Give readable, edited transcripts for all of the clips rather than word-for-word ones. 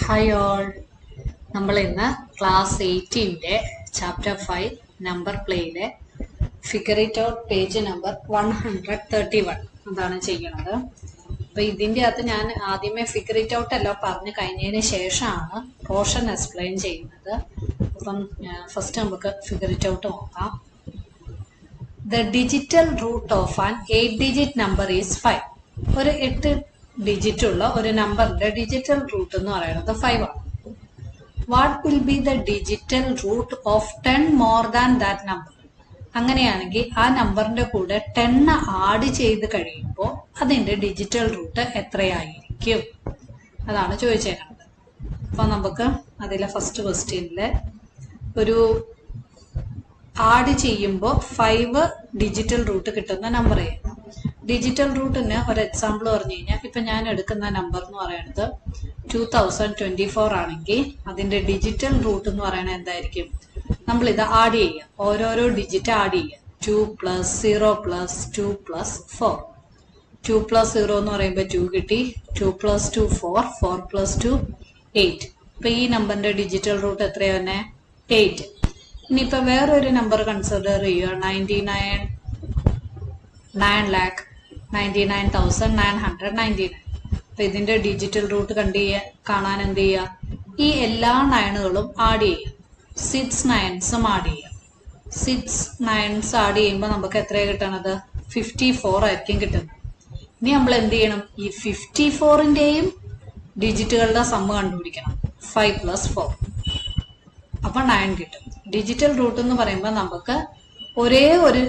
Hi all, നമ്മൾ ഇന്ന് class 18-ന്റെ ചാപ്റ്റർ 5 നമ്പർ പ്ലേയിലെ figure it out page number 131 അതാണ് ചെയ്യുന്നത്. അപ്പൊ ഇതിന്റെ അകത്ത് ഞാൻ ആദ്യമേ ഫിഗർ ഇറ്റ് ഔട്ട് എല്ലാം പറഞ്ഞു കഴിഞ്ഞതിന് ശേഷമാണ് പോർഷൻ എക്സ്പ്ലെയിൻ ചെയ്യുന്നത്. അപ്പം ഫസ്റ്റ് നമുക്ക് ഫിഗർ ഇറ്റ് ഔട്ട് നോക്കാം. The digital root of an 8-digit number is 5. ഒരു 8 ഡിജിറ്റ് ഉള്ള ഒരു നമ്പറിന്റെ ഡിജിറ്റൽ റൂട്ട് എന്ന് പറയുന്നത് 5 ആണ്. What will be the digital root of 10 more than that number? അങ്ങനെയാണെങ്കിൽ ആ നമ്പറിന്റെ കൂടെ 10 ആഡ് ചെയ്ത് കഴിയുമ്പോൾ അതിന്റെ ഡിജിറ്റൽ റൂട്ട് എത്രയായിരിക്കും? അതാണ് ചോദിച്ചേക്കുന്നത്. അപ്പൊ നമുക്ക് അതിലെ ഫസ്റ്റ് ക്വസ്റ്റ്യനില് ഒരു ആഡ് ചെയ്യുമ്പോൾ 5 ഡിജിറ്റൽ റൂട്ട് കിട്ടുന്ന നമ്പർ ഏത്? ഡിജിറ്റൽ റൂട്ടിന് ഒരു എക്സാമ്പിൾ പറഞ്ഞു കഴിഞ്ഞാൽ ഇപ്പൊ ഞാൻ എടുക്കുന്ന നമ്പർ എന്ന് പറയുന്നത് 2024 ആണെങ്കിൽ അതിന്റെ ഡിജിറ്റൽ റൂട്ട് എന്ന് പറയുന്നത് എന്തായിരിക്കും? നമ്മൾ ഇത് ആഡ് ചെയ്യാം, ഓരോരോ ഡിജിറ്റ് ആഡ് ചെയ്യാം. 2 + 0 + 2 + 4. 2 + 0 എന്ന് പറയുമ്പോൾ 2 കിട്ടി. 2 + 2 4, 4 + 2 8. ഇപ്പൊ ഈ നമ്പറിന്റെ ഡിജിറ്റൽ റൂട്ട് എത്രയാ തന്നെ? 8. ഇനിയിപ്പോ വേറൊരു നമ്പർ കൺസിഡർ ചെയ്യുക, 9,99,999. അപ്പൊ ഇതിന്റെ ഡിജിറ്റൽ റൂട്ട് കാണാൻ എന്ത് ചെയ്യുക? ഈ എല്ലാ 9കളും ആഡ് ചെയ്യുക, 6 9s ആഡ് ചെയ്യുക. 6 9s ആഡ് ചെയ്യുമ്പോൾ നമുക്ക് എത്രയാണ് കിട്ടണത്? 54 ആയിരിക്കും കിട്ടുന്നത്. ഇനി നമ്മൾ എന്ത് ചെയ്യണം? ഈ 54ന്റെയും ഡിജിറ്റുകളുടെ സമ്മ് കണ്ടുപിടിക്കണം. 5 + 4 അപ്പൊ 9 കിട്ടും. ഡിജിറ്റൽ റൂട്ട് എന്ന് പറയുമ്പോൾ നമുക്ക് ഒരേ ഒരു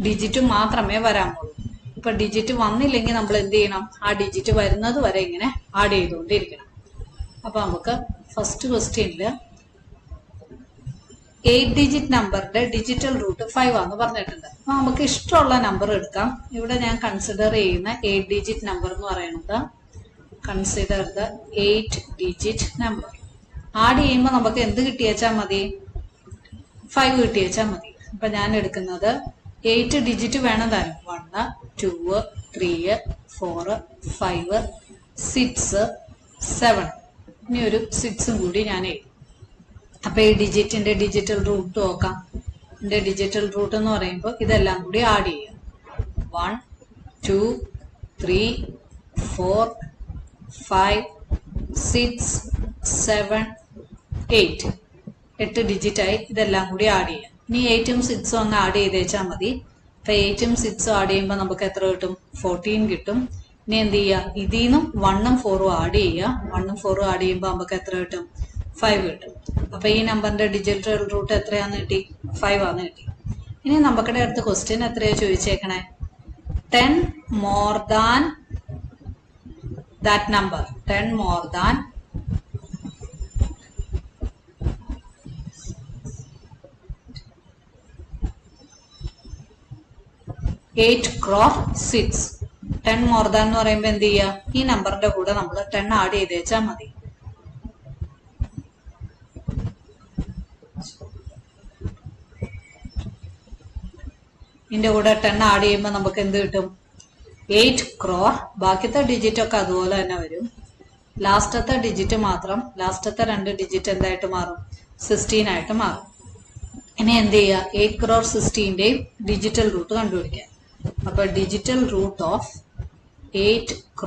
ഡിജിറ്റ് മാത്രമേ വരാൻ പോകുള്ളൂ. ഇപ്പൊ ഡിജിറ്റ് വന്നില്ലെങ്കിൽ നമ്മൾ എന്ത് ചെയ്യണം? ആ ഡിജിറ്റ് വരുന്നത് വരെ ഇങ്ങനെ ആഡ് ചെയ്തുകൊണ്ടിരിക്കണം. അപ്പൊ നമുക്ക് ഫസ്റ്റ് ക്വസ്റ്റ്യനില് 8 ഡിജിറ്റ് നമ്പറിന്റെ ഡിജിറ്റൽ റൂട്ട് 5 ആണെന്ന് പറഞ്ഞിട്ടുണ്ട്. അപ്പൊ നമുക്ക് ഇഷ്ടമുള്ള നമ്പർ എടുക്കാം. ഇവിടെ ഞാൻ കൺസിഡർ ചെയ്യുന്ന 8 ഡിജിറ്റ് നമ്പർ എന്ന് പറയുന്നത്, consider the 8 digit number. Add ചെയ്യുമ്പോൾ നമുക്ക് എന്ത് കിട്ടിയേച്ചാൽ മതി? 5 കിട്ടിയേച്ചാൽ മതി. അപ്പൊ ഞാൻ എടുക്കുന്നത് 8 ഡിജിറ്റ് വേണം താനും. 1 2 3 4 5 6 7. ഇനി ഒരു 6 കൂടി ഞാൻ എഴുതി. അപ്പൊ ഈ ഡിജിറ്റിന്റെ ഡിജിറ്റൽ റൂട്ട് നോക്കാം. ഇതിന്റെ ഡിജിറ്റൽ റൂട്ട് എന്ന് പറയുമ്പോൾ ഇതെല്ലാം കൂടി ആഡ് ചെയ്യാം. 1 2 3 4 5 6 7 8. 8 ഡിജിറ്റ് ആയി. ഇതെല്ലാം കൂടി ആഡ് ചെയ്യാം. ഇനി 8ഉം 6ഉം അങ്ങ് ആഡ് ചെയ്തേച്ചാൽ മതി. അപ്പൊ 8ഉം 6ഉം ആഡ് ചെയ്യുമ്പോൾ നമുക്ക് എത്ര കിട്ടും? 14 കിട്ടും. ഇനി എന്ത് ചെയ്യുക? ഇതിന്നും 1ഉം 4ഉം ആഡ് ചെയ്യുക. 1ഉം 4ഉം ആഡ് ചെയ്യുമ്പോൾ നമുക്ക് എത്ര കിട്ടും? 5 കിട്ടും. അപ്പൊ ഈ നമ്പറിന്റെ ഡിജിറ്റൽ റൂട്ട് എത്രയാന്ന് കിട്ടി? 5 ആന്ന് കിട്ടി. ഇനി നമുക്കിടെ അടുത്ത ക്വസ്റ്റ്യൻ എത്രയാ ചോദിച്ചേക്കണേ? 10 more than that number. 10 more than 8 × 6. 10 more than എന്ന് പറയുമ്പോൾ എന്ത് ചെയ്യുക? ഈ നമ്പറിന്റെ കൂടെ നമ്മൾ 10 ആഡ് ചെയ്തേച്ചാൽ മതി. ഇതിന്റെ കൂടെ 10 ആഡ് ചെയ്യുമ്പോൾ നമുക്ക് എന്ത് കിട്ടും? 8 × ബാക്കിയത്തെ ഡിജിറ്റ് ഒക്കെ അതുപോലെ തന്നെ വരും. ലാസ്റ്റത്തെ ഡിജിറ്റ് മാത്രം, ലാസ്റ്റത്തെ 2 ഡിജിറ്റ് എന്തായിട്ട് മാറും? 16 ആയിട്ട് മാറും. ഇനി എന്ത് ചെയ്യുക? 8 × 16ന്റെയും ഡിജിറ്റൽ റൂട്ട് കണ്ടുപിടിക്കാം. അപ്പൊ ഡിജിറ്റൽ റൂട്ട് ഓഫ് 8 ×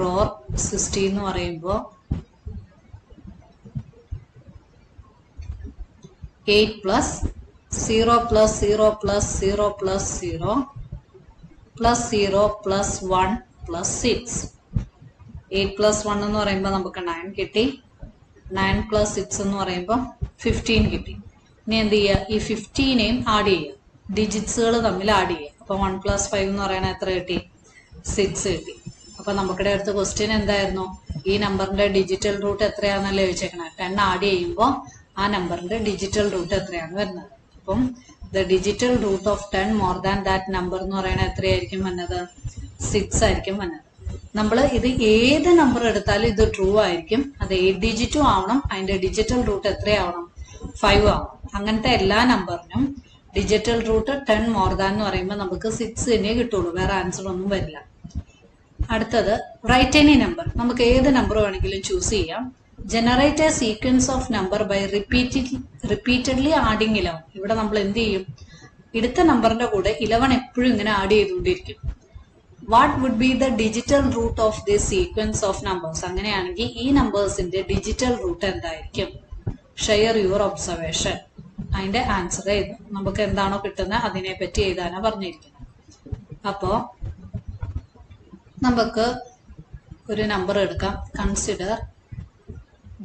16 എന്ന് പറയുമ്പോൾ 8 + 0 + 0 + 0 + 0 + 0 + 1 + 6. 8 + 1 എന്ന് പറയുമ്പോൾ നമുക്ക് 9 കിട്ടി. 9 + 6 എന്ന് പറയുമ്പോൾ 15 കിട്ടി. ഇനി എന്ത് ചെയ്യുക? ഈ 15നെയും ആഡ് ചെയ്യുക, ഡിജിറ്റ്സുകൾ തമ്മിൽ ആഡ് ചെയ്യുക. അപ്പൊ 1 + 5 എന്ന് പറയുന്നത് എത്ര കിട്ടി? 6 കിട്ടി. അപ്പൊ നമുക്കിടെ അടുത്ത ക്വസ്റ്റ്യൻ എന്തായിരുന്നു? ഈ നമ്പറിന്റെ ഡിജിറ്റൽ റൂട്ട് എത്രയാണെന്നല്ലേ ചോദിച്ചേക്കണേ? 10 ആഡ് ചെയ്യുമ്പോൾ ആ നമ്പറിന്റെ ഡിജിറ്റൽ റൂട്ട് എത്രയാണ് വരുന്നത്? അപ്പം the digital root of 10 more than that number എന്ന് പറയുന്നത് എത്രയായിരിക്കും വന്നത്? 6 ആയിരിക്കും വന്നത്. നമ്മൾ ഇത് ഏത് നമ്പർ എടുത്താലും ഇത് ട്രൂ ആയിരിക്കും. അത് 8 ഡിജിറ്റും ആവണം. അതിന്റെ ഡിജിറ്റൽ റൂട്ട് എത്രയാവണം? 5 ആവണം. അങ്ങനത്തെ എല്ലാ നമ്പറിനും ഡിജിറ്റൽ റൂട്ട് 10 മോർ ദാൻ എന്ന് പറയുമ്പോൾ നമുക്ക് 6 തന്നെ കിട്ടുള്ളൂ, വേറെ ആൻസർ ഒന്നും വരില്ല. അടുത്തത് റൈറ്റ് എനി നമ്പർ. നമുക്ക് ഏത് നമ്പർ വേണമെങ്കിലും ചൂസ് ചെയ്യാം. Generate a sequence of number by repeatedly adding 11. ഇവിടെ നമ്മൾ എന്ത് ചെയ്യും? എടുത്ത നമ്പറിന്റെ കൂടെ 11 എപ്പോഴും ഇങ്ങനെ ആഡ് ചെയ്തുകൊണ്ടിരിക്കും. What would be the digital root of this sequence of numbers? അങ്ങനെയാണെങ്കിൽ ഈ നമ്പേഴ്സിന്റെ ഡിജിറ്റൽ റൂട്ട് എന്തായിരിക്കും? Share your observation. അതിന്റെ ആൻസർ എഴുതും. നമുക്ക് എന്താണോ കിട്ടുന്നത് അതിനെ പറ്റി എഴുതാനാ പറഞ്ഞിരിക്കുന്നത്. അപ്പോ നമുക്ക് ഒരു നമ്പർ എടുക്കാം. Consider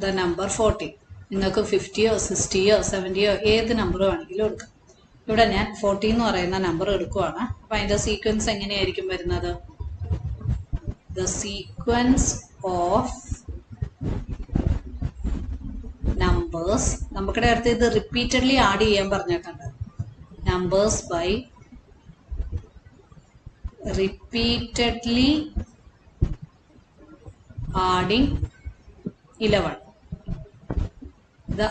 the number 40. നിങ്ങൾക്ക് 50യോ 60യോ 70യോ ഏത് നമ്പർ വേണമെങ്കിലും എടുക്കാം. ഇവിടെ ഞാൻ 40 എന്ന് പറയുന്ന നമ്പർ എടുക്കുവാണ്. അപ്പൊ അതിന്റെ സീക്വൻസ് എങ്ങനെയായിരിക്കും വരുന്നത്? ദ സീക്വൻസ് ഓഫ് നമ്പേഴ്സ്, നമുക്കിടെ അടുത്ത് ഇത് റിപ്പീറ്റഡ്ലി ആഡ് ചെയ്യാൻ പറഞ്ഞിട്ടുണ്ട്. Numbers by repeatedly adding 11. ഇത്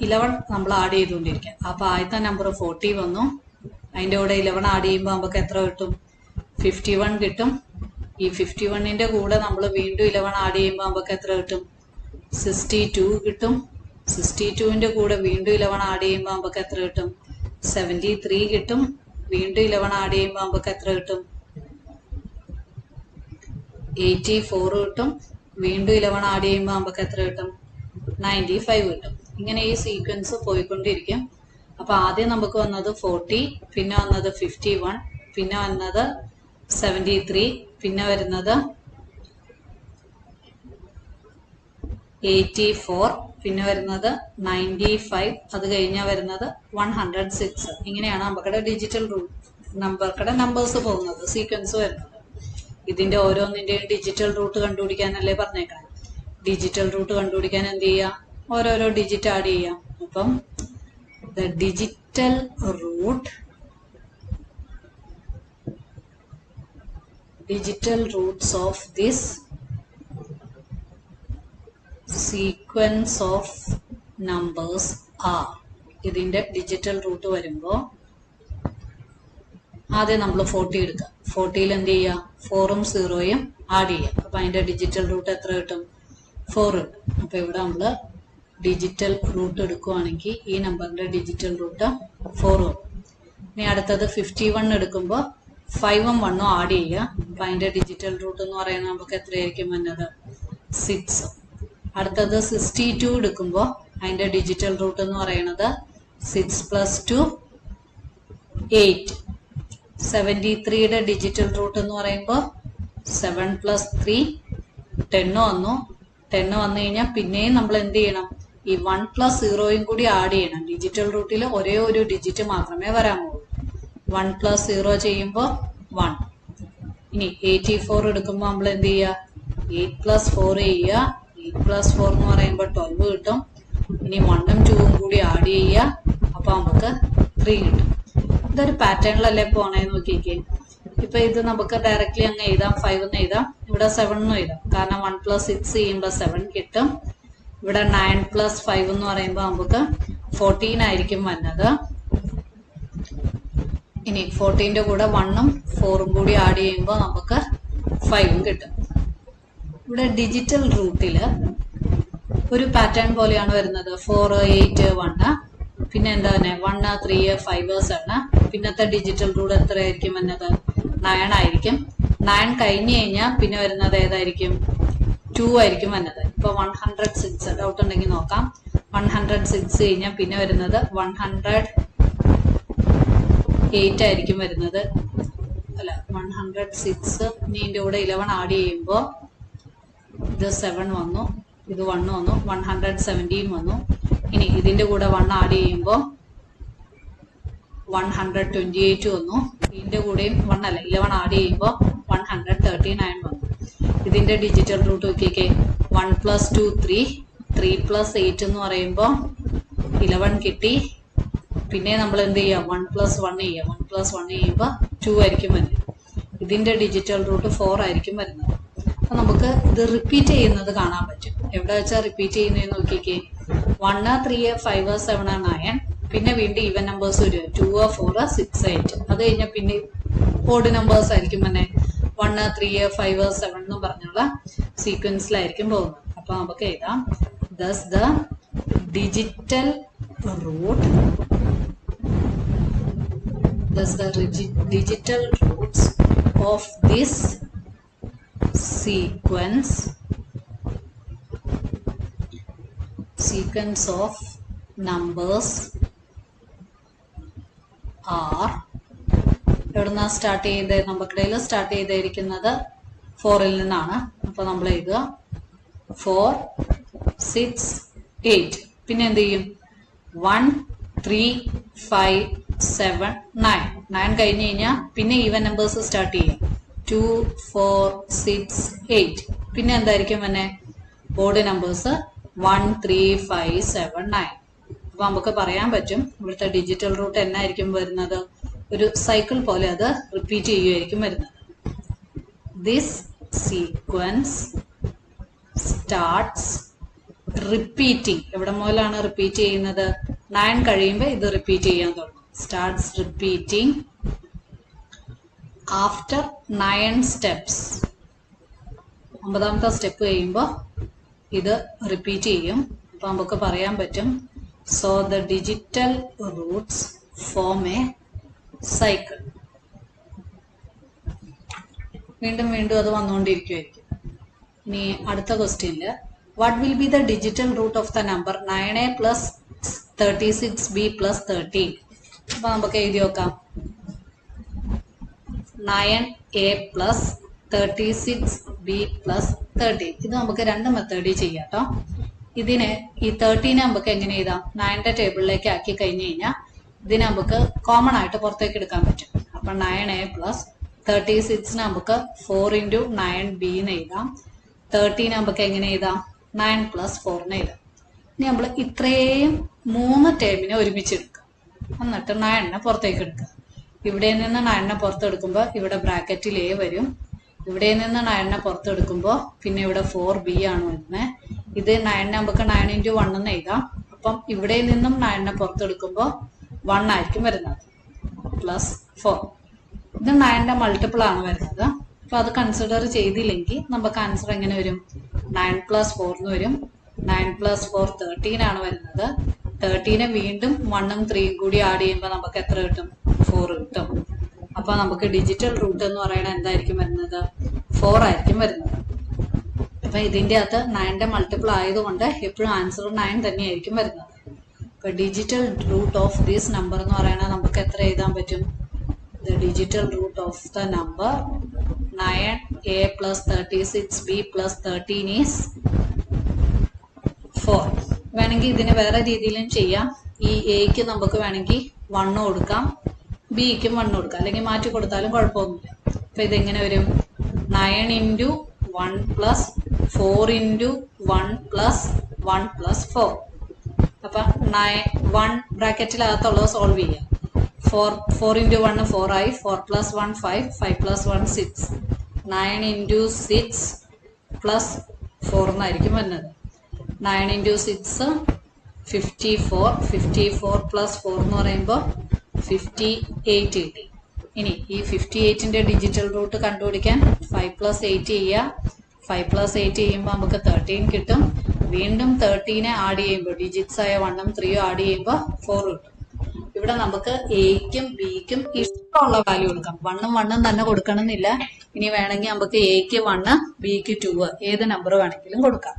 11 നമ്മൾ ആഡ് ചെയ്തുകൊണ്ടിരിക്കുക. അപ്പൊ ആദ്യത്തെ നമ്പർ 40 വന്നു. അതിന്റെ കൂടെ 11 ആഡ് ചെയ്യുമ്പോൾ നമുക്ക് എത്ര കിട്ടും? 51 കിട്ടും. ഈ 51ന്റെ കൂടെ നമ്മൾ വീണ്ടും 11 ആഡ് ചെയ്യുമ്പോൾ നമുക്ക് എത്ര കിട്ടും? 62 കിട്ടും. 62ന്റെ കൂടെ വീണ്ടും 11 ആഡ് ചെയ്യുമ്പോൾ നമുക്ക് എത്ര കിട്ടും? 73 കിട്ടും. വീണ്ടും 11 ആഡ് ചെയ്യുമ്പോൾ നമുക്ക് എത്ര കിട്ടും? 84 കിട്ടും. വീണ്ടും 11 ആഡ് ചെയ്യുമ്പോൾ നമുക്ക് എത്ര കിട്ടും? 95 കിട്ടും. ഇങ്ങനെ ഈ സീക്വൻസ് പോയിക്കൊണ്ടിരിക്കും. അപ്പൊ ആദ്യം നമുക്ക് വന്നത് 40, പിന്നെ വന്നത് 51, പിന്നെ വന്നത് 73, പിന്നെ വരുന്നത് 84, പിന്നെ വരുന്നത് 95, അത് കഴിഞ്ഞാൽ വരുന്നത് 106. ഇങ്ങനെയാണ് നമുക്കടെ ഡിജിറ്റൽ നമ്പർക്കടെ നമ്പേഴ്സ് പോകുന്നത്, സീക്വൻസ് വരുന്നത്. ഇതിന്റെ ഓരോന്നിന്റെയും ഡിജിറ്റൽ റൂട്ട് കണ്ടുപിടിക്കാനല്ലേ പറഞ്ഞേക്കണം. ഡിജിറ്റൽ റൂട്ട് കണ്ടുപിടിക്കാൻ എന്ത് ചെയ്യാം? ഓരോരോ ഡിജിറ്റ് ആഡ് ചെയ്യാം. അപ്പം the digital Roots of this sequence of numbers are. ഇതിന്റെ ഡിജിറ്റൽ റൂട്ട് വരുമ്പോ ആദ്യം നമ്മൾ 40 എടുക്കാം. 40ൽ എന്ത് ചെയ്യാം? 4ഉം 0യും ആഡ് ചെയ്യാം. അപ്പൊ അതിന്റെ ഡിജിറ്റൽ റൂട്ട് എത്ര കിട്ടും? 4 കിട്ടും. അപ്പൊ ഇവിടെ നമ്മള് ഡിജിറ്റൽ റൂട്ട് എടുക്കുവാണെങ്കിൽ ഈ നമ്പറിന്റെ ഡിജിറ്റൽ റൂട്ട് 4 വരും. ഇനി അടുത്തത് 51 എടുക്കുമ്പോൾ 5ഉം 1ഉം ആഡ് ചെയ്യുക. അപ്പൊ അതിന്റെ ഡിജിറ്റൽ റൂട്ട് എന്ന് പറയുന്നത് നമുക്ക് എത്രയായിരിക്കും വന്നത്? 6. അടുത്തത് 62 എടുക്കുമ്പോൾ അതിന്റെ ഡിജിറ്റൽ റൂട്ട് എന്ന് പറയുന്നത് 6 + 2 8. 73യുടെ ഡിജിറ്റൽ റൂട്ട് എന്ന് പറയുമ്പോൾ 7 + 3 10 വന്നു. 10 വന്നു കഴിഞ്ഞാൽ പിന്നെയും നമ്മൾ എന്ത് ചെയ്യണം? ഈ 1 + 0യും കൂടി ആഡ് ചെയ്യണം. ഡിജിറ്റൽ റൂട്ടിൽ ഒരേ ഒരു ഡിജിറ്റ് മാത്രമേ വരാമുള്ളൂ. 1 + 0 ചെയ്യുമ്പോൾ 1. ഇനി 84 എടുക്കുമ്പോൾ നമ്മൾ എന്ത് ചെയ്യുക? 8 + 4 ചെയ്യുക. 8 + 4 എന്ന് പറയുമ്പോൾ 12 കിട്ടും. ഇനി 1ഉം 2ഉം കൂടി ആഡ് ചെയ്യുക. അപ്പൊ നമുക്ക് 3 കിട്ടും. ഇതൊരു പാറ്റേണിലല്ലേ പോണേ നോക്കിക്കേ. ഇപ്പൊ ഇത് നമുക്ക് ഡയറക്റ്റ്ലി അങ്ങ് എഴുതാം. 5 എന്ന് എഴുതാം. ഇവിടെ 7 എന്നും എഴുതാം. കാരണം 1 + 6 ചെയ്യുമ്പോൾ 7 കിട്ടും. ഇവിടെ 9 + 5 എന്ന് പറയുമ്പോൾ നമുക്ക് 14 ആയിരിക്കും വന്നത്. ഇനി 14ന്റെ കൂടെ 1ഉം 4ഉം കൂടി ആഡ് ചെയ്യുമ്പോൾ നമുക്ക് 5ഉം കിട്ടും. ഇവിടെ ഡിജിറ്റൽ റൂട്ടില് ഒരു പാറ്റേൺ പോലെയാണ് വരുന്നത്. 4, 8, 1. പിന്നെ എന്താ തന്നെ 1, 3, 5, 7. പിന്നത്തെ ഡിജിറ്റൽ റൂട്ട് എത്രയായിരിക്കും വന്നത്? 9 ആയിരിക്കും. 9 കഴിഞ്ഞ് കഴിഞ്ഞാൽ പിന്നെ വരുന്നത് ഏതായിരിക്കും? 2 ആയിരിക്കും വന്നത്. ഇപ്പൊ 106 ഡൗട്ട് ഉണ്ടെങ്കിൽ നോക്കാം. 106 കഴിഞ്ഞാൽ പിന്നെ വരുന്നത് 108 ആയിരിക്കും വരുന്നത്. അല്ല 106. ഇനി ഇതിന്റെ കൂടെ 11 ആഡ് ചെയ്യുമ്പോൾ ഇത് 7 വന്നു, ഇത് 1 വന്നു, 117 വന്നു. ഇനി ഇതിന്റെ കൂടെ 1 ആഡ് ചെയ്യുമ്പോൾ 128 വന്നു. ഇതിന്റെ കൂടെയും 1 അല്ല 11 ആഡ് ചെയ്യുമ്പോൾ 139 വന്നു. ഇതിന്റെ ഡിജിറ്റൽ റൂട്ട് നോക്കിക്കേ. 1 + 2 3, 3 + 8 എന്ന് പറയുമ്പോൾ 11 കിട്ടി. പിന്നെ നമ്മൾ എന്ത് ചെയ്യാം? 1 + 1 ചെയ്യാം. 1 + 1 ചെയ്യുമ്പോൾ 2 ആയിരിക്കും വരുന്നത്. ഇതിന്റെ ഡിജിറ്റൽ റൂട്ട് 4 ആയിരിക്കും വരുന്നത്. അപ്പൊ നമുക്ക് ഇത് റിപ്പീറ്റ് ചെയ്യുന്നത് കാണാൻ പറ്റും. എവിടെ വെച്ചാൽ റിപ്പീറ്റ് ചെയ്യുന്നതെന്ന് നോക്കിക്കേ. 1, 3, 5, 7, 9. പിന്നെ വീണ്ടും ഈവൻ നമ്പേഴ്സ് വരും. 2, 4, 6, 8. അത് കഴിഞ്ഞാൽ പിന്നെ ഓഡ് നമ്പേഴ്സ് ആയിരിക്കും തന്നെ 1, 3, 5, 7 എന്ന് പറഞ്ഞുള്ള സീക്വൻസിലായിരിക്കും പോകുന്നത്. അപ്പൊ നമുക്ക് എഴുതാം Thus the digital root, digital roots of this sequence of numbers are എവിടുന്നാ സ്റ്റാർട്ട് ചെയ്ത് നമുക്കിടയിൽ സ്റ്റാർട്ട് ചെയ്തിരിക്കുന്നത് 4ൽ നിന്നാണ്. അപ്പൊ നമ്മൾ എഴുതുക 4, 6, 8. പിന്നെ എന്ത് ചെയ്യും? 1, 3, 5, 7, 9. 9 കഴിഞ്ഞ് കഴിഞ്ഞാൽ പിന്നെ ഈവൻ നമ്പേഴ്സ് സ്റ്റാർട്ട് ചെയ്യും. 2, 4, 6, 8. പിന്നെ എന്തായിരിക്കും പിന്നെ ഓഡ് നമ്പേഴ്സ് 1, 3, 5, 7, 9. അപ്പൊ നമുക്ക് പറയാൻ പറ്റും ഇവിടുത്തെ ഡിജിറ്റൽ റൂട്ട് എന്നായിരിക്കും വരുന്നത്? ഒരു സൈക്കിൾ പോലെ അത് റിപ്പീറ്റ് ചെയ്യുമായിരിക്കും വരുന്നത്. This sequence starts repeating. എവിടെ മുതലാണ് റിപ്പീറ്റ് ചെയ്യുന്നത്? 9 കഴിയുമ്പോൾ ഇത് റിപ്പീറ്റ് ചെയ്യാൻ തുടങ്ങും. Starts repeating after 9 steps. 9ാമത്തെ സ്റ്റെപ്പ് കഴിയുമ്പോൾ ഇത് റിപ്പീറ്റ് ചെയ്യും. അപ്പൊ നമുക്ക് പറയാൻ പറ്റും so the digital roots form a cycle. വീണ്ടും വീണ്ടും അത് വന്നുകൊണ്ടിരിക്കുമായിരിക്കും. ഇനി അടുത്ത ക്വസ്റ്റ്യനില് what will be the digital root of the number 9a plus 36b plus 13? അപ്പൊ നമുക്ക് എഴുതി നോക്കാം. 9a plus 36b plus 13. ഇത് നമുക്ക് 2 മെത്തേഡിൽ ചെയ്യാം കേട്ടോ. ഇതിനെ ഈ 13 നമുക്ക് എങ്ങനെ എഴുതാം? 9ന്റെ ടേബിളിലേക്ക് ആക്കി കഴിഞ്ഞ് കഴിഞ്ഞാൽ ഇതിനെ നമുക്ക് കോമൺ ആയിട്ട് പുറത്തേക്ക് എടുക്കാൻ പറ്റും. അപ്പൊ 9a പ്ലസ് 36 നമുക്ക് 4 × 9b എന്ന് എഴുതാം. 13 നമുക്ക് എങ്ങനെ എഴുതാം? 9 + 4 എന്ന് എഴുതാം. ഇനി നമ്മൾ ഇത്രയും 3 ടേമിനെ ഒരുമിച്ചെടുക്കുക. എന്നിട്ട് 9നെ പുറത്തേക്ക് എടുക്കുക. ഇവിടെ നിന്ന് 9നെ പുറത്തെടുക്കുമ്പോൾ ഇവിടെ ബ്രാക്കറ്റിൽ a വരും. ഇവിടെ നിന്ന് 9നെ പുറത്തെടുക്കുമ്പോൾ പിന്നെ ഇവിടെ 4b ആണ് വരുന്നത്. ഇത് 9 നമുക്ക് 9 × 1 എന്ന് എഴുതാം. അപ്പം ഇവിടെ നിന്നും 9നെ പുറത്തെടുക്കുമ്പോൾ 1 ആയിരിക്കും വരുന്നത് +4. ഇത് 9ന്റെ മൾട്ടിപ്പിൾ ആണ് വരുന്നത്. അപ്പൊ അത് കൺസിഡർ ചെയ്തില്ലെങ്കിൽ നമുക്ക് ആൻസർ എങ്ങനെ വരും? 9 + 4 എന്ന് വരും. 9 + 4 13 ആണ് വരുന്നത്. 13നെ വീണ്ടും 1ഉം 3ഉം കൂടി ആഡ് ചെയ്യുമ്പോൾ നമുക്ക് എത്ര കിട്ടും? 4 കിട്ടും. അപ്പൊ നമുക്ക് ഡിജിറ്റൽ റൂട്ട് എന്ന് പറയുന്നത് എന്തായിരിക്കും വരുന്നത്? 4 ആയിരിക്കും വരുന്നത്. അപ്പൊ ഇതിന്റെ അകത്ത് 9ന്റെ മൾട്ടിപ്പിൾ ആയതുകൊണ്ട് എപ്പോഴും ആൻസർ 9 തന്നെയായിരിക്കും വരുന്നത്. അപ്പൊ digital root of this number എന്ന് പറയുന്നത് നമുക്ക് എത്ര എഴുതാൻ പറ്റും? The digital root of the number 9a plus 36b plus 13 is 4. വേണമെങ്കിൽ ഇതിന് വേറെ രീതിയിലും ചെയ്യാം. ഈ എക്ക് നമുക്ക് വേണമെങ്കിൽ 1 കൊടുക്കാം, ബിക്കും 1 കൊടുക്കാം, അല്ലെങ്കിൽ മാറ്റി കൊടുത്താലും കുഴപ്പമൊന്നുമില്ല. അപ്പൊ ഇതെങ്ങനെ വരും? 9 × 1 + 4 × 1 + 1 + 4. അപ്പൊ 1 ബ്രാക്കറ്റിനകത്തുള്ളത് സോൾവ് ചെയ്യാം. 4 × 1 4 ആയി. 4 + 1 5, 5 + 1 6, 9 × 6 + 4 എന്നായിരിക്കും വരുന്നത്. 9 × 6 54, 54 + 4 എന്ന് പറയുമ്പോൾ 58 കിട്ടി. ഇനി ഈ 58ന്റെ ഡിജിറ്റൽ റൂട്ട് കണ്ടുപിടിക്കാൻ 5 + 8 ചെയ്യുക. 5 + 8 ചെയ്യുമ്പോൾ നമുക്ക് 13 കിട്ടും. വീണ്ടും 13നെ ആഡ് ചെയ്യുമ്പോൾ ഡിജിറ്റ്സ് ആയ 1ഉം 3ഉം ആഡ് ചെയ്യുമ്പോൾ 4 കിട്ടും. ഇവിടെ നമുക്ക് എക്കും ബിക്കും ഇഷ്ടമുള്ള വാല്യൂ കൊടുക്കാം. 1ഉം 1ഉം തന്നെ കൊടുക്കണമെന്നില്ല. ഇനി വേണമെങ്കിൽ നമുക്ക് എക്ക് 1, ബിക്ക് 2, ഏത് നമ്പർ വേണമെങ്കിലും കൊടുക്കാം.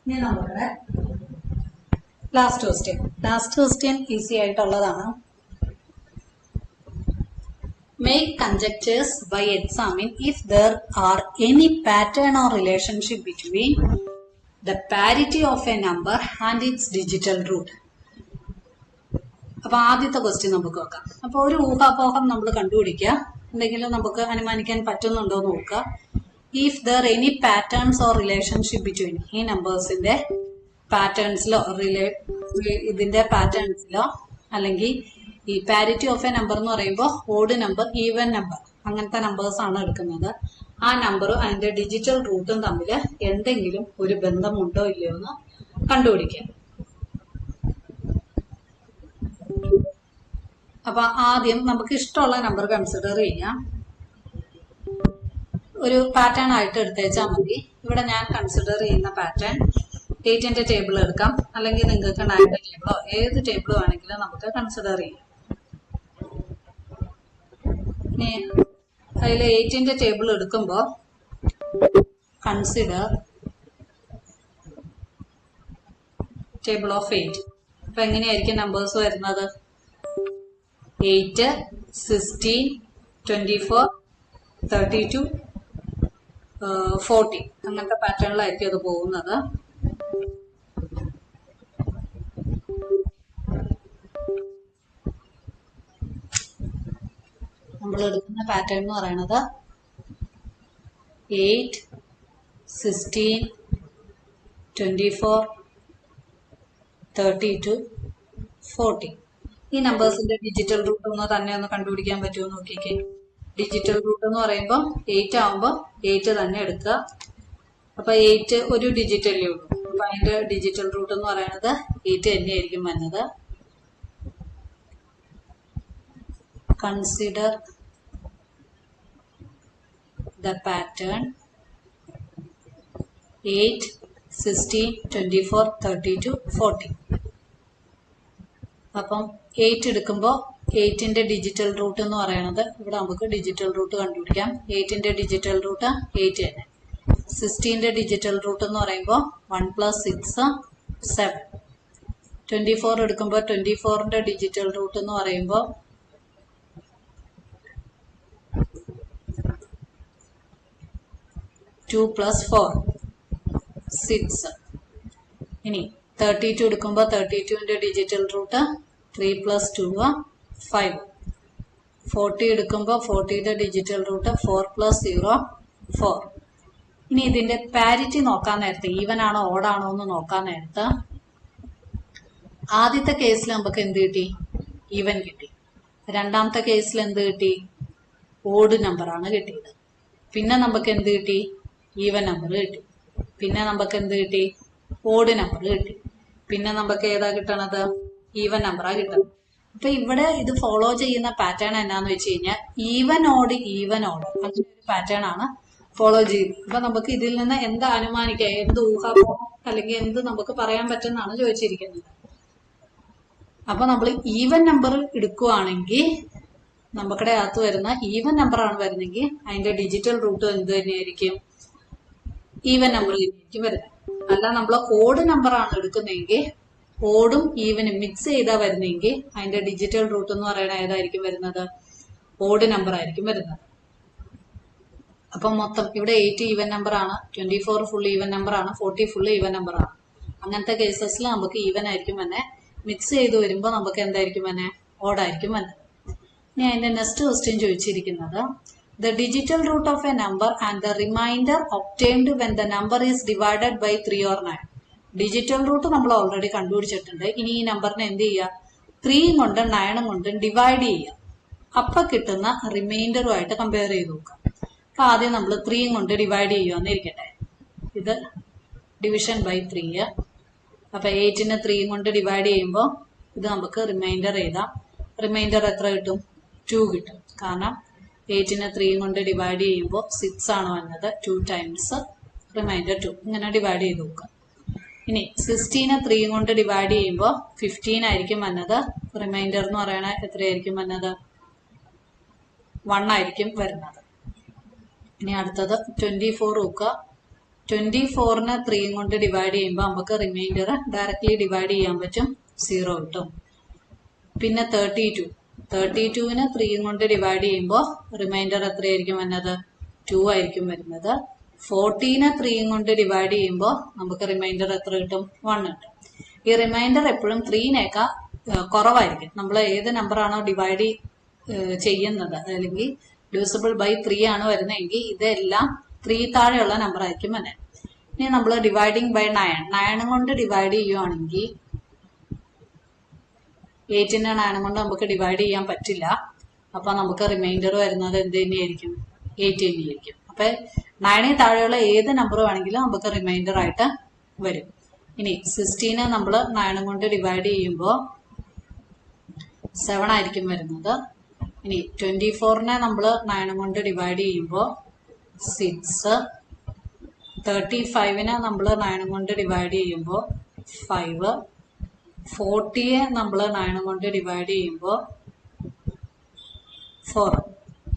ഇനി നമ്മുടെ ലാസ്റ്റ് ക്വസ്റ്റ്യൻ ഈസി ആയിട്ടുള്ളതാണ്. Make conjectures by examine if there are any pattern or relationship between the parity of a number and its digital root. അപ്പൊ ആദ്യത്തെ ക്വസ്റ്റ്യൻ നമുക്ക് നോക്കാം. അപ്പൊ ഒരു ഊഹാപോഹം നമ്മൾ കണ്ടുപിടിക്കുക. എന്തെങ്കിലും നമുക്ക് അനുമാനിക്കാൻ പറ്റുന്നുണ്ടോ എന്ന് നോക്കുക. If there any patterns or relationship between, ഈ നമ്പേഴ്സിന്റെ പാറ്റേൺസിലോ ഇതിന്റെ പാറ്റേൺസിലോ, അല്ലെങ്കിൽ ഈ പാരിറ്റി ഓഫ് എ നമ്പർ എന്ന് പറയുമ്പോൾ ഓഡ് നമ്പർ, ഈവൻ നമ്പർ, അങ്ങനത്തെ നമ്പേഴ്സ് ആണ് എടുക്കുന്നത്. ആ നമ്പറും അതിന്റെ ഡിജിറ്റൽ റൂട്ടും തമ്മിൽ എന്തെങ്കിലും ഒരു ബന്ധമുണ്ടോ ഇല്ലയോ എന്ന് കണ്ടുപിടിക്കുക. അപ്പൊ ആദ്യം നമുക്ക് ഇഷ്ടമുള്ള നമ്പർ കൺസിഡർ ചെയ്യാം. ഒരു പാറ്റേൺ ആയിട്ട് എടുത്തേച്ചാൽ മതി. ഇവിടെ ഞാൻ കൺസിഡർ ചെയ്യുന്ന പാറ്റേൺ 8ന്റെ ടേബിൾ എടുക്കാം, അല്ലെങ്കിൽ നിങ്ങൾക്ക് 9ന്റെ ടേബിളോ ഏത് ടേബിൾ വേണമെങ്കിലും നമുക്ക് കൺസിഡർ ചെയ്യാം. ഇനി അതിൽ 8ന്റെ ടേബിൾ എടുക്കുമ്പോൾ കൺസിഡർ ടേബിൾ ഓഫ് 8. അപ്പൊ എങ്ങനെയായിരിക്കും നമ്പേഴ്സ് വരുന്നത്? 8, 16, 24, 32, 40 അങ്ങനത്തെ പാറ്റേണിലായിരിക്കും അത് പോകുന്നത്. നമ്മൾ എടുക്കുന്ന പാറ്റേൺ എന്ന് പറയുന്നത് 8, 16, 24, 32, 40. ഈ നമ്പേഴ്സിന്റെ ഡിജിറ്റൽ റൂട്ട് ഒന്ന് കണ്ടുപിടിക്കാൻ പറ്റുമോ നോക്കിക്കേ. ഡിജിറ്റൽ റൂട്ട് എന്ന് പറയുമ്പോൾ 8 ആവുമ്പോൾ 8 തന്നെ എടുക്കുക. അപ്പൊ 8 ഒരു ഡിജിറ്റല്ലേ ഉള്ളൂ. അപ്പൊ അതിന്റെ ഡിജിറ്റൽ റൂട്ട് എന്ന് പറയുന്നത് 8 തന്നെയായിരിക്കും വന്നത്. Consider the pattern 8, 16, 24, 32, 40. അപ്പം 8 എടുക്കുമ്പോൾ 8ന്റെ ഡിജിറ്റൽ റൂട്ട് എന്ന് പറയുന്നത് ഇവിടെ നമുക്ക് ഡിജിറ്റൽ റൂട്ട് കണ്ടുപിടിക്കാം. 8ന്റെ ഡിജിറ്റൽ റൂട്ട് 8 തന്നെ. 16ന്റെ ഡിജിറ്റൽ റൂട്ട് എന്ന് പറയുമ്പോൾ 1 + 6, 7. 24 എടുക്കുമ്പോൾ 24ന്റെ ഡിജിറ്റൽ റൂട്ട് എന്ന് പറയുമ്പോൾ 2 + 4, 6. ഇനി 32 എടുക്കുമ്പോൾ 32ന്റെ ഡിജിറ്റൽ റൂട്ട് 3 + 2, 5. 40 എടുക്കുമ്പോൾ 40ന്റെ ഡിജിറ്റൽ റൂട്ട് 4 + 0, 4. ഇനി ഇതിന്റെ പാരിറ്റി നോക്കാൻ നേരത്തെ ഈവൻ ആണോ ഓഡ് ആണോ എന്ന് നോക്കാൻ നേരത്ത് ആദ്യത്തെ കേസിൽ നമുക്ക് എന്ത് കിട്ടി? ഈവൻ കിട്ടി. രണ്ടാമത്തെ കേസിൽ എന്ത് കിട്ടി? ഓഡ് നമ്പറാണ് കിട്ടിയത്. പിന്നെ നമുക്ക് എന്ത് കിട്ടി? ഈവൻ നമ്പർ കിട്ടി. പിന്നെ നമുക്ക് എന്ത് കിട്ടി? ഓഡ് നമ്പർ കിട്ടി. പിന്നെ നമുക്ക് ഏതാ കിട്ടണത്? ഈവൻ നമ്പറാ കിട്ടുന്നത്. അപ്പൊ ഇവിടെ ഇത് ഫോളോ ചെയ്യുന്ന പാറ്റേൺ എന്നാന്ന് വെച്ച് കഴിഞ്ഞാൽ ഈവൻ ഓഡ് അങ്ങനെ ഒരു പാറ്റേൺ ആണ് ഫോളോ ചെയ്യുന്നത്. അപ്പൊ നമുക്ക് ഇതിൽ നിന്ന് എന്ത് അനുമാനിക്കാം, എന്ത് ഊഹാപോഹം അല്ലെങ്കിൽ എന്ത് നമുക്ക് പറയാൻ പറ്റുമെന്നാണ് ചോദിച്ചിരിക്കുന്നത്. അപ്പൊ നമ്മൾ ഈവൻ നമ്പർ എടുക്കുവാണെങ്കിൽ നമ്മുടെ അകത്ത് വരുന്ന ഈവൻ നമ്പർ ആണ് വരുന്നെങ്കിൽ അതിന്റെ ഡിജിറ്റൽ റൂട്ട് എന്ത് തന്നെയായിരിക്കും? ഈവൻ നമ്പർ തന്നെയായിരിക്കും വരുന്നത്. അല്ല നമ്മൾ ഓഡ് നമ്പർ ആണ് എടുക്കുന്നതെങ്കിൽ ഓടും ഈവനും മിക്സ് ചെയ്താ വരുന്നെങ്കിൽ അതിന്റെ ഡിജിറ്റൽ റൂട്ട് എന്ന് പറയുന്നത് ഏതായിരിക്കും വരുന്നത്? ഓഡ് നമ്പർ ആയിരിക്കും വരുന്നത്. അപ്പൊ മൊത്തം ഇവിടെ 8 ഈവൻ നമ്പർ ആണ്, 24 ഫുൾ ഈവൻ നമ്പർ ആണ്, 40 ഫുൾ ഈവൻ നമ്പർ ആണ്. അങ്ങനത്തെ കേസസിൽ നമുക്ക് ഈവൻ ആയിരിക്കും തന്നെ. മിക്സ് ചെയ്ത് വരുമ്പോൾ നമുക്ക് എന്തായിരിക്കും തന്നെ? ഓഡായിരിക്കും വന്നത്. ഇനി അതിന്റെ നെക്സ്റ്റ് ക്വസ്റ്റ്യൻ ചോദിച്ചിരിക്കുന്നത് the digital root of a number and the remainder obtained when the number is divided by 3 or 9. Digital root നമ്മൾ ഓൾറെഡി കണ്ടുപിടിച്ചിട്ടുണ്ട്. ഇനി ഈ നമ്പറിനെ എന്ത് ചെയ്യുക? 3 കൊണ്ടും 9 കൊണ്ടും ഡിവൈഡ് ചെയ്യുക. അപ്പൊ കിട്ടുന്ന റിമൈൻഡറുമായിട്ട് കമ്പയർ ചെയ്ത് നോക്കാം. അപ്പൊ ആദ്യം നമ്മൾ 3 കൊണ്ട് ഡിവൈഡ് ചെയ്യുമെന്നിരിക്കട്ടെ. ഇത് ഡിവിഷൻ ബൈ 3. അപ്പൊ 8നെ 3 കൊണ്ട് ഡിവൈഡ് ചെയ്യുമ്പോൾ ഇത് നമുക്ക് റിമൈൻഡർ എഴുതാം. റിമൈൻഡർ എത്ര കിട്ടും? 2 കിട്ടും. കാരണം 8നെ 3 കൊണ്ട് ഡിവൈഡ് ചെയ്യുമ്പോൾ 6 ആണ് വന്നത്. 2 ടൈംസ് റിമൈൻഡർ 2. ഇങ്ങനെ ഡിവൈഡ് ചെയ്ത് നോക്കാം. ഇനി 16നെ 3 കൊണ്ട് ഡിവൈഡ് ചെയ്യുമ്പോൾ 15 ആയിരിക്കും വന്നത്. റിമൈൻഡർ എന്ന് പറയുന്നത് എത്രയായിരിക്കും വന്നത്? 1 ആയിരിക്കും വരുന്നത്. ഇനി അടുത്തത് 24 നോക്കുക. 24നെ 3 കൊണ്ട് ഡിവൈഡ് ചെയ്യുമ്പോൾ നമുക്ക് റിമൈൻഡർ ഡയറക്ട്ലി ഡിവൈഡ് ചെയ്യാൻ പറ്റും, 0 കിട്ടും. പിന്നെ 32നെ 3 കൊണ്ട് ഡിവൈഡ് ചെയ്യുമ്പോൾ റിമൈൻഡർ എത്രയായിരിക്കും വന്നത്? 2 ആയിരിക്കും വരുന്നത്. 40നെ 3 കൊണ്ട് ഡിവൈഡ് ചെയ്യുമ്പോൾ നമുക്ക് റിമൈൻഡർ എത്ര കിട്ടും? 1 കിട്ടും. ഈ റിമൈൻഡർ എപ്പോഴും 3നേക്കാൾ കുറവായിരിക്കും. നമ്മൾ ഏത് നമ്പർ ആണോ ഡിവൈഡ് ചെയ്യുന്നത് അല്ലെങ്കിൽ ഡിവിസിബിൾ ബൈ 3 ആണ് വരുന്നതെങ്കിൽ ഇതെല്ലാം 3 താഴെയുള്ള നമ്പർ ആയിരിക്കും തന്നെ. ഇനി നമ്മൾ ഡിവൈഡിങ് ബൈ 9 കൊണ്ട് ഡിവൈഡ് ചെയ്യുവാണെങ്കിൽ 8നെ 9 കൊണ്ട് നമുക്ക് ഡിവൈഡ് ചെയ്യാൻ പറ്റില്ല. അപ്പൊ നമുക്ക് റിമൈൻഡർ വരുന്നത് എന്ത് തന്നെയായിരിക്കും? 8 തന്നെയായിരിക്കും. അപ്പൊ 9 താഴെയുള്ള ഏത് നമ്പർ വേണമെങ്കിലും നമുക്ക് റിമൈൻഡർ ആയിട്ട് വരും. ഇനി 16നെ നമ്മൾ 9 കൊണ്ട് ഡിവൈഡ് ചെയ്യുമ്പോൾ 7 ആയിരിക്കും വരുന്നത്. ഇനി 24നെ നമ്മൾ 9 കൊണ്ട് ഡിവൈഡ് ചെയ്യുമ്പോൾ 6, 35നെ നമ്മൾ 9 കൊണ്ട് ഡിവൈഡ് ചെയ്യുമ്പോൾ 5, 40യെ നമ്മൾ 9 കൊണ്ട് ഡിവൈഡ് ചെയ്യുമ്പോൾ 4.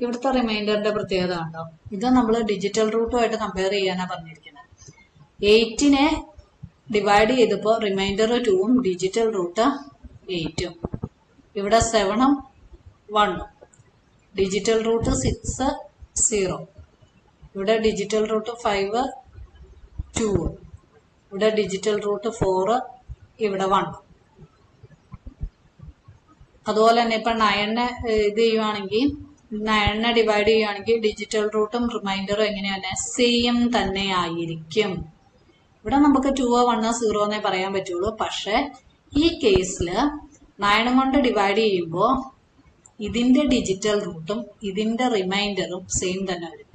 ഇവിടുത്തെ റിമൈൻഡറിന്റെ പ്രത്യേകത കണ്ടോ, ഇത് നമ്മൾ ഡിജിറ്റൽ റൂട്ടുമായിട്ട് കമ്പയർ ചെയ്യാനാണ് പറഞ്ഞിരിക്കുന്നത്. 8നെ ഡിവൈഡ് ചെയ്തപ്പോൾ റിമൈൻഡർ 2ഉം ഡിജിറ്റൽ റൂട്ട് 8ഉം. ഇവിടെ 7ഉം 1ഉം. Digital root 6 0. ഇവിടെ ഡിജിറ്റൽ റൂട്ട് 5 2ഉം. ഇവിടെ ഡിജിറ്റൽ റൂട്ട് 4, ഇവിടെ 1. അതുപോലെ തന്നെ ഇപ്പൊ 9നെ ഇത് ചെയ്യുവാണെങ്കിൽ 9നെ ഡിവൈഡ് ചെയ്യുകയാണെങ്കിൽ ഡിജിറ്റൽ റൂട്ടും റിമൈൻഡറും എങ്ങനെയാണ് സെയിം തന്നെ ആയിരിക്കും. ഇവിടെ നമുക്ക് 2, 1, 0 എന്നേ പറയാൻ പറ്റുള്ളൂ. പക്ഷെ ഈ കേസിൽ 9 കൊണ്ട് ഡിവൈഡ് ചെയ്യുമ്പോൾ ഇതിന്റെ ഡിജിറ്റൽ റൂട്ടും ഇതിന്റെ റിമൈൻഡറും സെയിം തന്നെ വരും.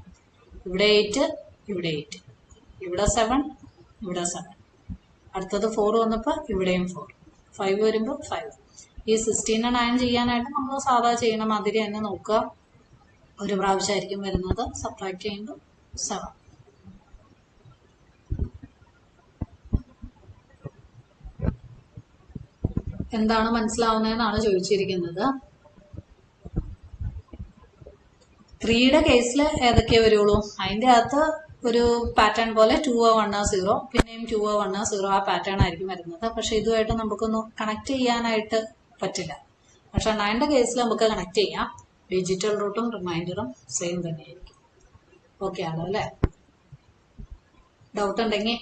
ഇവിടെ 8, ഇവിടെ 8, ഇവിടെ 7, ഇവിടെ 7. അടുത്തത് 4 വന്നപ്പോൾ ഇവിടെയും 4, 5 വരുമ്പോൾ 5. ഈ 16നെ 9 ചെയ്യാനായിട്ട് നമ്മൾ സാധാ ചെയ്യണ മാതിരി തന്നെ നോക്കുക. ഒരു പ്രാവശ്യമായിരിക്കും വരുന്നത്. സബ്ട്രാക്ട് ചെയ്യുമ്പോൾ 7. എന്താണ് മനസ്സിലാവുന്നതെന്നാണ് ചോദിച്ചിരിക്കുന്നത്. 3യുടെ കേസിൽ ഏതൊക്കെ വരുള്ളൂ, അതിൻ്റെ അകത്ത് ഒരു പാറ്റേൺ പോലെ 2, 1, 0, പിന്നെയും 2, 1, 0 ആ പാറ്റേൺ ആയിരിക്കും വരുന്നത്. പക്ഷെ ഇതുമായിട്ട് നമുക്കൊന്ന് കണക്ട് ചെയ്യാനായിട്ട് പറ്റില്ല. പക്ഷെ 9ന്റെ കേസിൽ നമുക്ക് കണക്ട് ചെയ്യാം. ഡിജിറ്റൽ റൂട്ടും റിമൈൻഡറും സെയിം തന്നെയായിരിക്കും. ഓക്കെ ആണോ അല്ലേ? ഡൗട്ട് ഉണ്ടെങ്കിൽ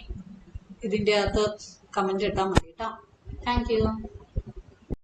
ഇതിൻ്റെ അകത്ത് കമന്റ് ഇട്ടാൽ മതി കേട്ടോ. Thank you.